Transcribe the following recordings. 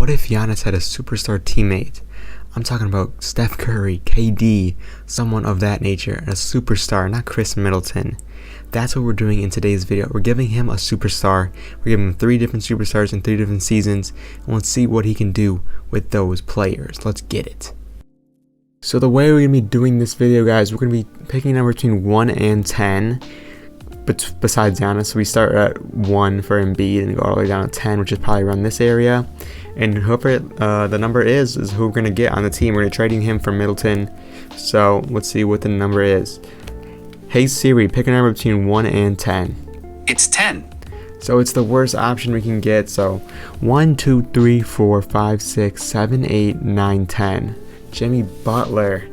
What if Giannis had a superstar teammate? I'm talking about Steph Curry, KD, someone of that nature, a superstar, not Chris Middleton. That's what we're doing in today's video. We're giving him a superstar. We're giving him 3 different superstars in 3 different seasons, and let's see what he can do with those players. Let's get it. So the way we're going to be doing this video, guys, we're going to be picking a number between 1 and 10. But besides Giannis, we start at 1 for Embiid and go all the way down to 10, which is probably around this area. And whoever the number is who we're going to get on the team. We're going to be trading him for Middleton. So let's see what the number is. Hey Siri, pick a number between 1 and 10. It's 10. So it's the worst option we can get. So 1, 2, 3, 4, 5, 6, 7, 8, 9, 10. Jimmy Butler.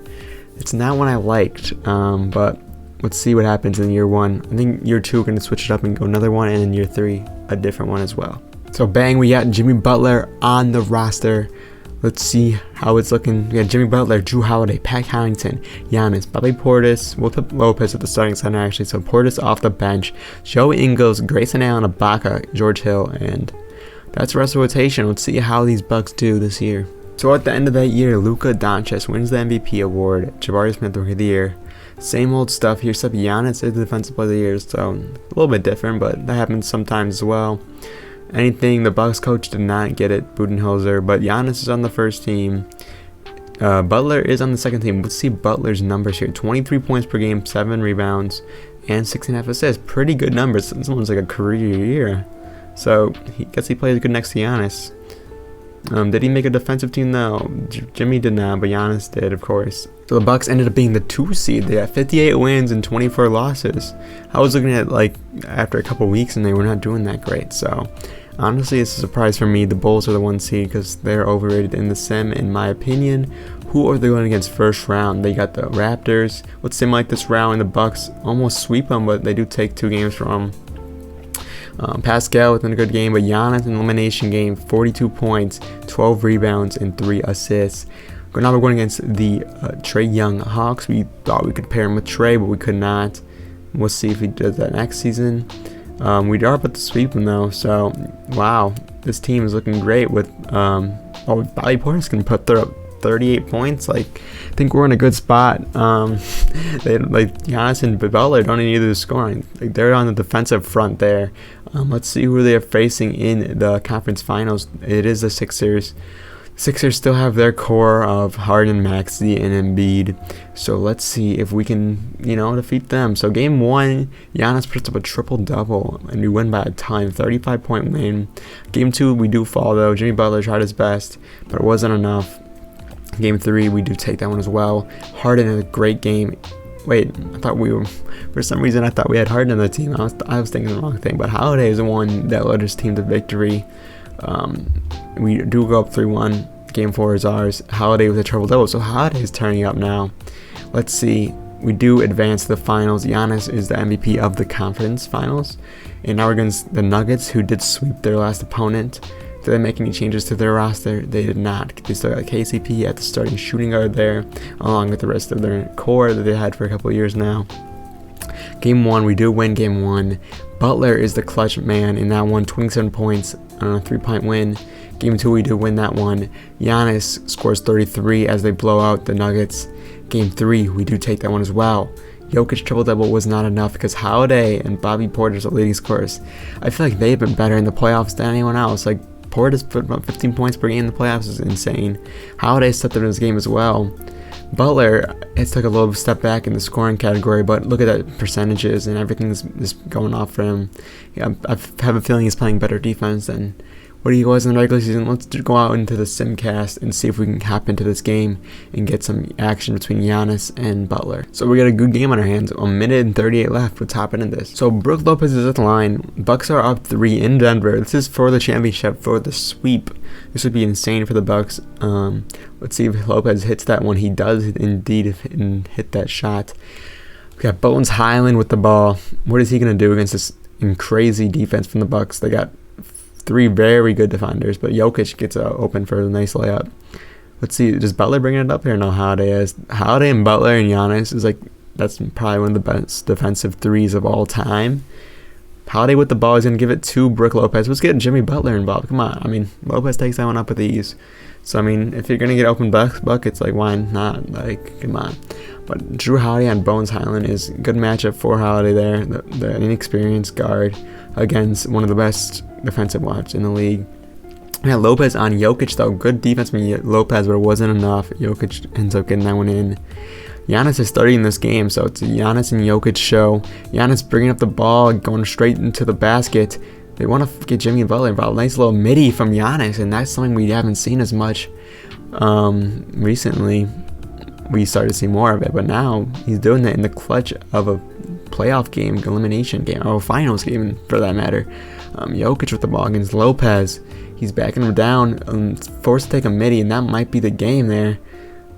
It's not one I liked, but let's see what happens in year 1. I think year 2 we're going to switch it up and go another one, and in year 3 a different one as well. So bang, we got Jimmy Butler on the roster. Let's see how it's looking. We got Jimmy Butler, Drew Holiday, Pat Connaughton, Giannis, Bobby Portis. We'll put Lopez at the starting center actually. So Portis off the bench, Joe Ingles, Grayson Allen, Ibaka, George Hill, and that's the rest of the rotation. Let's see how these Bucks do this year. So at the end of that year, Luka Doncic wins the MVP award. Jabari Smith Rookie of the Year. Same old stuff here, except Giannis is the Defensive Player of the Year, so a little bit different, but that happens sometimes as well. Anything, the Bucks coach did not get it, Budenholzer, but Giannis is on the first team. Butler is on the second team. Let's see Butler's numbers here. 23 points per game, 7 rebounds, and 6.5 assists. Pretty good numbers. This one's like a career year. So, I guess he plays good next to Giannis. Did he make a defensive team? No, Jimmy did not, but Giannis did, of course. So the Bucks ended up being the 2 seed. They got 58 wins and 24 losses. I was looking at like after a couple weeks, and they were not doing that great. So honestly, it's a surprise for me. The Bulls are the 1 seed because they're overrated in the sim, in my opinion. Who are they going against first round? They got the Raptors. What sim like this round, and the Bucks almost sweep them, but they do take 2 games from them. Pascal within a good game, but Giannis in elimination game, 42 points, 12 rebounds, and 3 assists. Now we're going against the Trae Young Hawks. We thought we could pair him with Trae, but we could not. We'll see if he does that next season. We are about to sweep him though, so wow, this team is looking great with Bobby Portis can put 38 points. Like, I think we're in a good spot. They like Giannis and Butler don't need either scoring. Like, they're on the defensive front there. Let's see who they are facing in the conference finals. It is the Sixers. Sixers still have their core of Harden, Maxey, and Embiid. So let's see if we can, defeat them. So game 1, Giannis puts up a triple-double, and we win by a ton, 35-point win. Game 2, we do fall though. Jimmy Butler tried his best, but it wasn't enough. Game 3, we do take that one as well. Harden had a great game. Wait, for some reason I thought we had Harden on the team. I was thinking the wrong thing, but Holiday is the one that led his team to victory. We do go up 3-1. Game 4 is ours. Holiday with a triple-double, so Holiday is turning up now. Let's see. We do advance to the finals. Giannis is the MVP of the conference finals. And now we're against the Nuggets, who did sweep their last opponent. Did they make any changes to their roster? They did not. They still got KCP at the starting shooting guard there, along with the rest of their core that they had for a couple of years now. Game 1, we do win game 1. Butler is the clutch man in that one, 27 points on a 3-point win. Game 2, we do win that one. Giannis scores 33 as they blow out the Nuggets. Game 3, we do take that one as well. Jokic triple-double was not enough because Holiday and Bobby Portis are leading scorers. I feel like they've been better in the playoffs than anyone else. Like, Portis put about 15 points per game in the playoffs is insane. Holiday stepped up in his game as well. Butler has took a little step back in the scoring category, but look at that percentages and everything's just going off for him. Yeah, I have a feeling he's playing better defense than what he was in the regular season. Let's go out into the Simcast and see if we can hop into this game and get some action between Giannis and Butler. So we got a good game on our hands. 1 minute and 38 left. Let's hop into this. So Brook Lopez is at the line. Bucks are up 3 in Denver. This is for the championship, for the sweep. This would be insane for the Bucks. Let's see if Lopez hits that one. He does indeed hit that shot. We got Bones Highland with the ball. What is he going to do against this crazy defense from the Bucks? They got 3 very good defenders, but Jokic gets open for a nice layup. Let's see, does Butler bring it up here? No, Holiday is. Holiday and Butler and Giannis is like, that's probably one of the best defensive threes of all time. Holiday with the ball. He's going to give it to Brook Lopez. Let's get Jimmy Butler involved. Come on. I mean, Lopez takes that one up with ease. So, I mean, if you're going to get open buckets, like, why not? Like, come on. But Drew Holiday on Bones Highland is a good matchup for Holiday there. The inexperienced guard against one of the best defensive watch in the league. Yeah, Lopez on Jokic, though. Good defense from Lopez, but it wasn't enough. Jokic ends up getting that one in. Giannis is starting this game, so it's a Giannis and Jokic show. Giannis bringing up the ball, going straight into the basket. They want to get Jimmy Butler involved. Nice little midi from Giannis, and that's something we haven't seen as much recently. We started to see more of it, but now he's doing that in the clutch of a playoff game, elimination game, or a finals game for that matter. Jokic with the ball against Lopez. He's backing him down, forced to take a midi, and that might be the game there.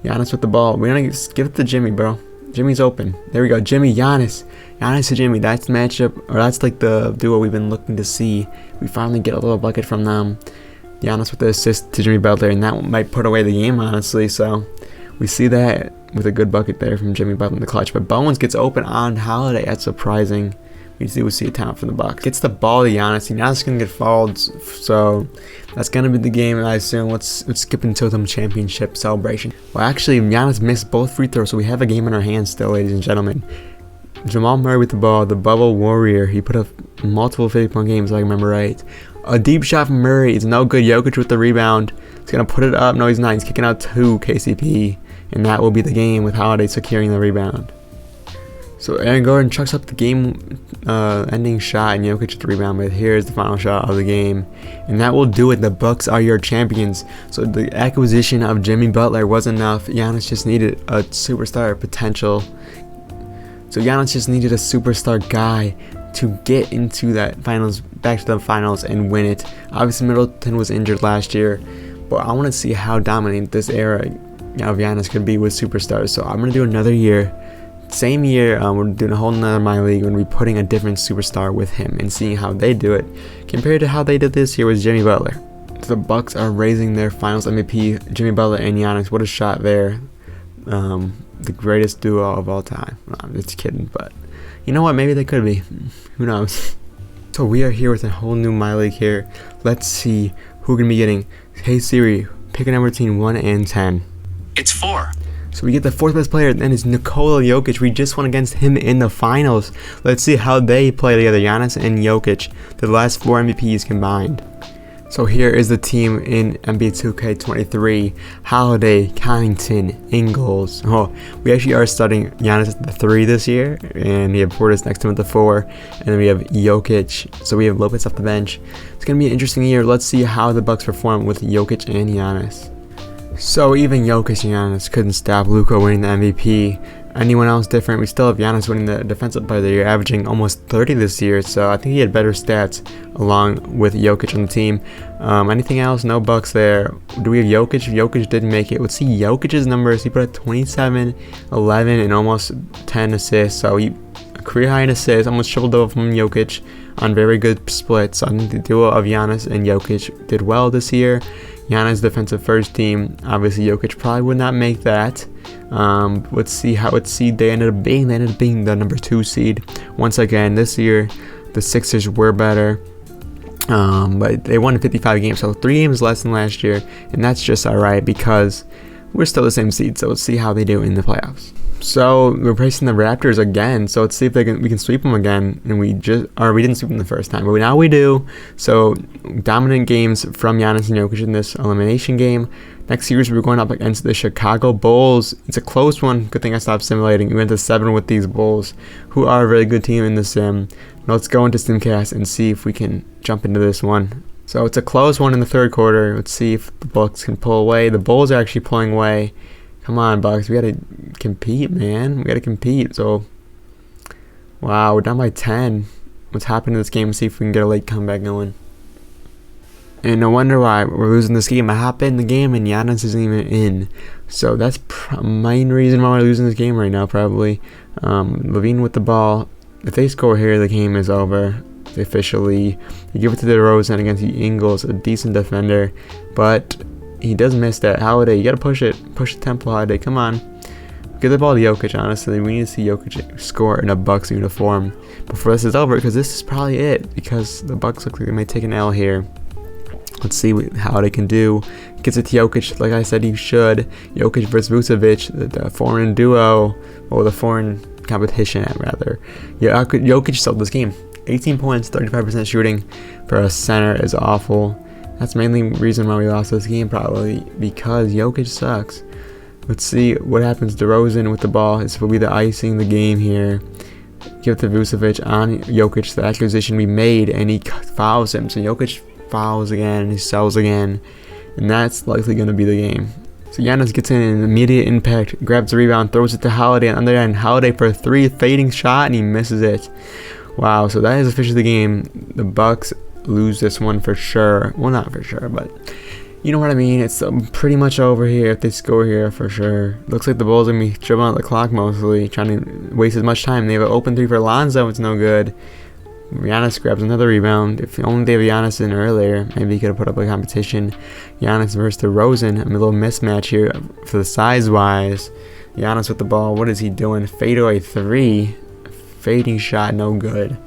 Giannis with the ball. We're going to give it to Jimmy, bro. Jimmy's open. There we go. Jimmy, Giannis. Giannis to Jimmy. That's the matchup, or that's like the duo we've been looking to see. We finally get a little bucket from them. Giannis with the assist to Jimmy Butler, and that might put away the game, honestly. So we see that with a good bucket there from Jimmy Butler in the clutch. But Bones gets open on Holiday. That's surprising. We do see a talent from the Bucks. Gets the ball to Giannis. Giannis is going to get fouled, so that's going to be the game, I assume. Let's skip into some championship celebration. Well, actually, Giannis missed both free throws, so we have a game in our hands still, ladies and gentlemen. Jamal Murray with the ball, the bubble warrior. He put up multiple 50-point games, if I remember right. A deep shot from Murray. It's no good. Jokic with the rebound. He's going to put it up. No, he's not. He's kicking out to KCP, and that will be the game with Holiday securing the rebound. So Aaron Gordon chucks up the game-ending shot, and Jokic with the rebound. But here's the final shot of the game, and that will do it. The Bucks are your champions. So the acquisition of Jimmy Butler was enough. Giannis just needed a superstar potential. So Giannis just needed a superstar guy to get into that finals, back to the finals, and win it. Obviously, Middleton was injured last year, but I want to see how dominant this era of Giannis could be with superstars. So I'm gonna do another year. Same year, we're doing a whole nother My League and we're putting a different superstar with him and seeing how they do it compared to how they did this year with Jimmy Butler. The Bucks are raising their finals MVP, Jimmy Butler and Giannis. What a shot there. The greatest duo of all time. I'm just kidding, but you know what? Maybe they could be. Who knows? So we are here with a whole new My League here. Let's see who we're going to be getting. Hey Siri, pick a number between 1 and 10. It's 4. So we get the fourth best player, and it's Nikola Jokic. We just won against him in the finals. Let's see how they play together, Giannis and Jokic, the last 4 MVPs combined. So here is the team in NBA 2K23. Holiday, Connington, Ingles. Oh, we actually are starting Giannis at the 3 this year, and we have Portis next to him at the 4, and then we have Jokic. So we have Lopez off the bench. It's going to be an interesting year. Let's see how the Bucks perform with Jokic and Giannis. So even Jokic and Giannis couldn't stop Luka winning the MVP. Anyone else different? We still have Giannis winning the Defensive Player of the Year, averaging almost 30 this year. So I think he had better stats along with Jokic on the team. Anything else? No Bucks there. Do we have Jokic? Jokic didn't make it. Let's see Jokic's numbers. He put up 27, 11, and almost 10 assists. So he career high in assists, almost triple-double from Jokic on very good splits. So I think the duo of Giannis and Jokic did well this year. Giannis defensive first team. Obviously, Jokic probably would not make that. Let's see how what seed they ended up being. They ended up being the number 2 seed. Once again, this year, the Sixers were better. But they won 55 games, so 3 games less than last year. And that's just alright because we're still the same seed. So let's see how they do in the playoffs. So we're facing the Raptors again. So let's see if we can sweep them again. And we didn't sweep them the first time, but now we do. So dominant games from Giannis and Jokic in this elimination game. Next series we're going up against the Chicago Bulls. It's a close one. Good thing I stopped simulating. We went to 7 with these Bulls, who are a very good team in the sim. Now let's go into Simcast and see if we can jump into this one. So it's a close one in the third quarter. Let's see if the Bucks can pull away. The Bulls are actually pulling away. Come on, Bucks. We gotta compete, man. We gotta compete. So, wow, we're down by 10. What's happening in this game? See if we can get a late comeback going. And no wonder why we're losing this game. I hop in the game and Giannis isn't even in. So that's main reason why we're losing this game right now, probably. Levine with the ball. If they score here, the game is over. Officially. You give it to DeRozan against the Ingles, a decent defender. But he does miss that. Holiday, you gotta push it. Push the tempo, Holiday. Come on. Give the ball to Jokic, honestly. We need to see Jokic score in a Bucks uniform before this is over, because this is probably it, because the Bucks look like they might take an L here. Let's see how they can do. Gets it to Jokic, like I said he should. Jokic versus Vucevic, the foreign duo, or the foreign competition, rather. Yeah, Jokic sold this game. 18 points, 35% shooting for a center is awful. That's mainly the reason why we lost this game, probably, because Jokic sucks. Let's see what happens. DeRozan with the ball. This will be the icing the game here. Give it to Vucevic on Jokic, the acquisition we made, and he fouls him. So Jokic fouls again, he sells again, and that's likely going to be the game. So Giannis gets in an immediate impact, grabs the rebound, throws it to Holiday on the other end. Holiday for a 3 fading shot, and he misses it. Wow, so that is officially the game. The Bucks lose this one for sure. Well, not for sure, but you know what I mean. It's pretty much over here if they score here for sure. Looks like the Bulls are going to be dribbling out the clock mostly, trying to waste as much time. They have an open 3 for Lonzo. It's no good. Giannis grabs another rebound. If only they have Giannis in earlier, maybe he could have put up a competition. Giannis versus DeRozan. A little mismatch here for the size-wise. Giannis with the ball. What is he doing? Fadeaway 3. Fading shot, no good.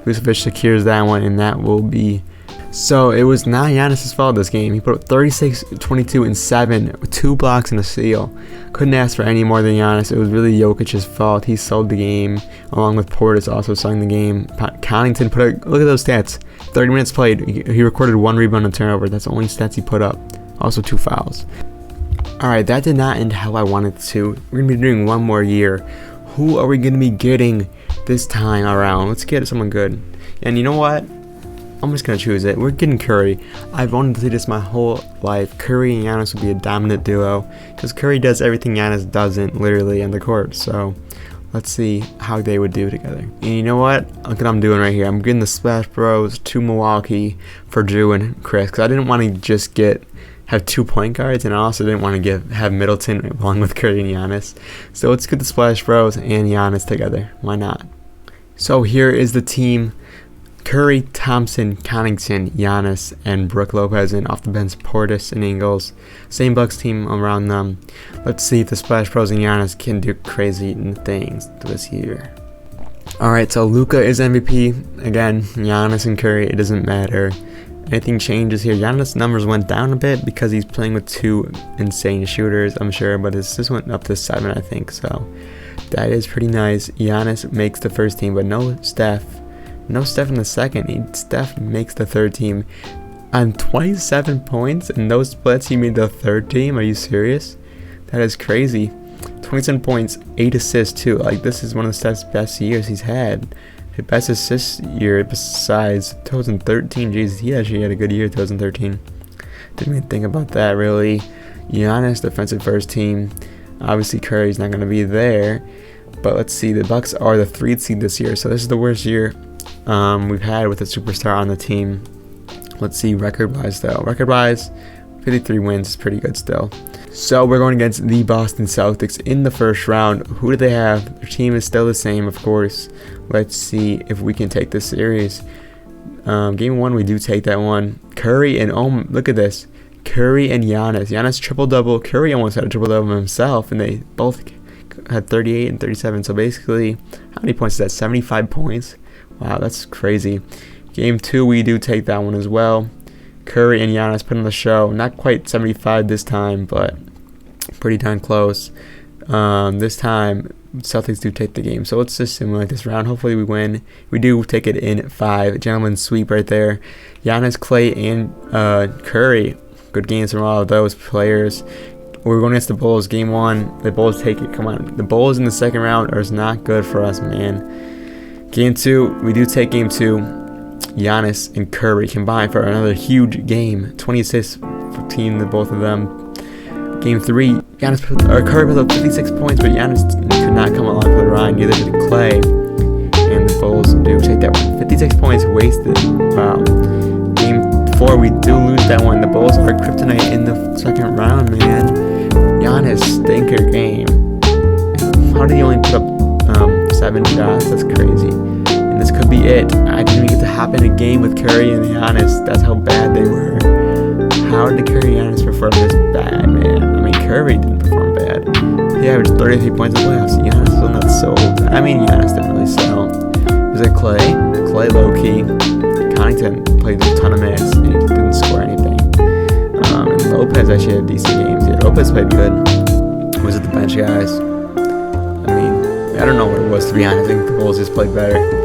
Vucevic secures that one, and that will be. So it was not Giannis' fault this game. He put up 36, 22, and 7 with 2 blocks and a steal. Couldn't ask for any more than Giannis. It was really Jokic's fault. He sold the game, along with Portis also selling the game. Connaughton look at those stats. 30 minutes played. He recorded 1 rebound and turnover. That's the only stats he put up. Also 2 fouls. Alright, that did not end how I wanted it to. We're going to be doing one more year. Who are we going to be getting this time around? Let's get someone good. And you know what? I'm just going to choose it. We're getting Curry. I've wanted to see this my whole life. Curry and Giannis would be a dominant duo, because Curry does everything Giannis doesn't, literally, on the court. So let's see how they would do together. And you know what? Look what I'm doing right here. I'm getting the Splash Bros to Milwaukee for Drew and Chris, because I didn't want to just have 2 point guards, and I also didn't want to have Middleton along with Curry and Giannis. So let's get the Splash Bros and Giannis together. Why not? So here is the team. Curry, Thompson, Connaughton, Giannis, and Brook Lopez, and off the bench Portis and Ingles. Same Bucks team around them. Let's see if the Splash Bros and Giannis can do crazy things this year. Alright, so Luka is MVP. Again, Giannis and Curry, it doesn't matter. Anything changes here. Giannis' numbers went down a bit because he's playing with 2 insane shooters, I'm sure, but this went up to 7, I think, so that is pretty nice. Giannis makes the first team, but no Steph. No Steph in the second. Steph makes the third team on 27 points and no splits. He made the third team. Are you serious? That is crazy. 27 points, 8 assists too. Like, this is one of Steph's best years he's had. His best assist year besides 2013. Jesus, he actually had a good year 2013. Didn't even think about that really. Giannis defensive first team. Obviously Curry's not going to be there. But let's see. The Bucks are the 3rd seed this year. So this is the worst year we've had with a superstar on the team. Let's see record-wise though. Record-wise, 53 wins is pretty good still. So we're going against the Boston Celtics in the first round. Who do they have? Their team is still the same, of course. Let's see if we can take this series. Game 1, we do take that one. Curry and look at this. Curry and Giannis. Giannis triple-double. Curry almost had a triple-double himself, and they both had 38 and 37. So basically, how many points is that? 75 points. Wow, that's crazy. Game 2, we do take that one as well. Curry and Giannis put on the show. Not quite 75 this time, but pretty darn close. This time, Celtics do take the game. So let's just simulate this round. Hopefully we win. We do take it in 5. Gentleman's sweep right there. Giannis, Clay, and Curry. Good games from all of those players. We're going against the Bulls. Game 1, the Bulls take it. Come on. The Bulls in the second round are not good for us, man. Game 2, we do take game 2. Giannis and Curry combined for another huge game. 20 assists between the both of them. Game 3, Curry put up 56 points, but Giannis could not come along for the ride. Neither did Clay. And the Bulls do take that one. 56 points wasted. Wow. Game 4, we do lose that one. The Bulls are kryptonite in the second round, man. Giannis stinker game. How did he only put up 7 shots? That's crazy. And this could be it. I didn't even get to hop in a game with Curry and Giannis. That's how bad they were. How did Curry and Giannis perform this bad, man? I mean, Curry didn't perform bad. He averaged 33 points in the playoffs. Giannis still not sold. I mean, Giannis didn't really sell. Was it Clay? Clay low-key. Connaughton played a ton of minutes and he didn't score anything. And Lopez actually had decent games. Yeah, Lopez played good. Was it the bench guys? I mean, I don't know what it was, to be honest. I think the Bulls just played better.